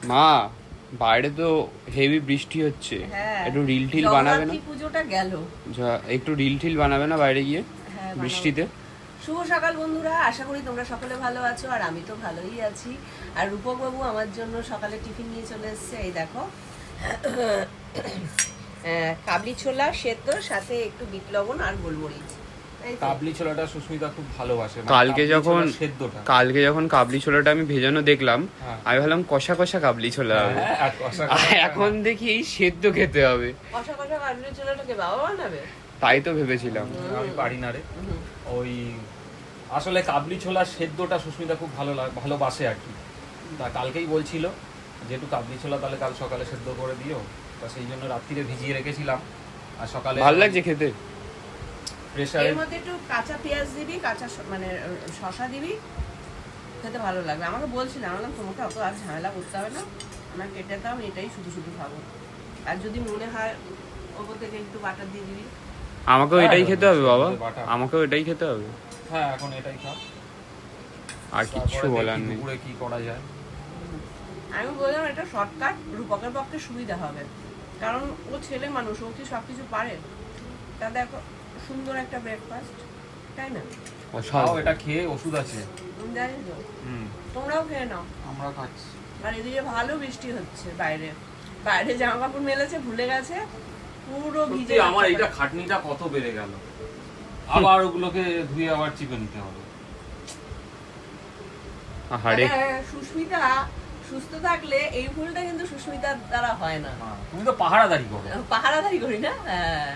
মা, বাইরে তো হেভি বৃষ্টি হচ্ছে, হ্যাঁ, একটু রিল টিল বানাবে না? জগদ্ধাত্রী পুজোটা গেল। একটু রিল টিল বানাবে না বাইরে গিয়ে হ্যাঁ, বৃষ্টিতে? শুভ সকাল বন্ধুরা, আশা করি তোমরা সকলে ভালো আছো, আর আমি তো ভালোই আছি। আর রূপক বাবু আমার জন্য সকালে টিফিন নিয়ে চলে এসেছে। এই দেখো, কাবলি ছোলা সেদ্ধ, সাথে একটু বিট লবণ আর গোলমরিচ। এই তো। কাবলি ছোলাটা সুস্মিতা খুব ভালোবাসে, মানে কালকে কাবলি যখন ছোলার সেদ্ধটা। কাবলি ছোলাটা আমি ভেজানো দেখলাম, হ্যাঁ। আমি ভাবলাম কষা কষা কাবলি ছোলা হবে। হ্যাঁ, আর কষা আর কষা এখন দেখি এই সেদ্ধ খেতে হবে। কষা কষা কাবলি ছোলাটাকে বাবা বানাবে? তাই তো ভেবেছিলাম। আমি পারি না রে। ওই আসলে কাবলি ছোলার সেদ্ধটা সুস্মিতা খুব ভালোবাসে আর কি। তা কালকেই বলছিল যেহেতু কাবলি ছোলা তাহলে কাল সকালে সেদ্ধ করে দিও, তা সেই জন্য রাত্রিরে ভিজিয়ে রেখেছিলাম। আর সকালে ভালো লাগছে খেতে। প্রেসারে এর মধ্যে একটু কাঁচা পেঁয়াজ দিবি, মানে শসা দিবি, খেতে ভালো লাগবে। আমাকে বলছিলাম, আমি বললাম তোমাকে অত আর ঝামেলা করতে হবে না, আমার কেটে দাও, আমি এটাই শুধু শুধু খাবো। আর যদি মনে হয় ওপর থেকে একটু বাটার দিয়ে দিবি। আমাকেও হ্যাঁ, এটাই খেতে হবে বাবা, বাটা। আমাকেও এটাই খেতে হবে। হ্যাঁ, এখন এটাই খা। আর কিচ্ছু তারপরে বলার দেখি নেই। দুপুরে কি করা যায়। আমি বললাম এটা শর্টকাট, রূপকের পক্ষে সুবিধা হবে, কারণ ও ছেলে মানুষ, ও কি সব কিছু পারে? তা দেখো, সুন্দর একটা ব্রেকফাস্ট, তাই না? খাও, এটা খেয়ে ওষুধ আছে। জানি তো, হুম, তোমরাও খেয়ে নাও। আমরা খাচ্ছি। আর এদিকে ভালো বৃষ্টি হচ্ছে, বাইরে বাইরে জামা কাপড় মেলেছে, ভুলে গেছে, পুরো ভিজে সত্যি আমার যাচ্ছে। এইটা খাটনিটা কত বেড়ে গেল, আবার ওগুলোকে ধুয়ে আবার চিপে নিতে হবে। আহারে, হ্যাঁ, সুস্মিতা সুস্থ থাকলে এই ভুলটা কিন্তু সুস্মিতার দ্বারা হয় না। তুমি তো পাহারাদারি করো। পাহারাদারি করি না। হ্যাঁ।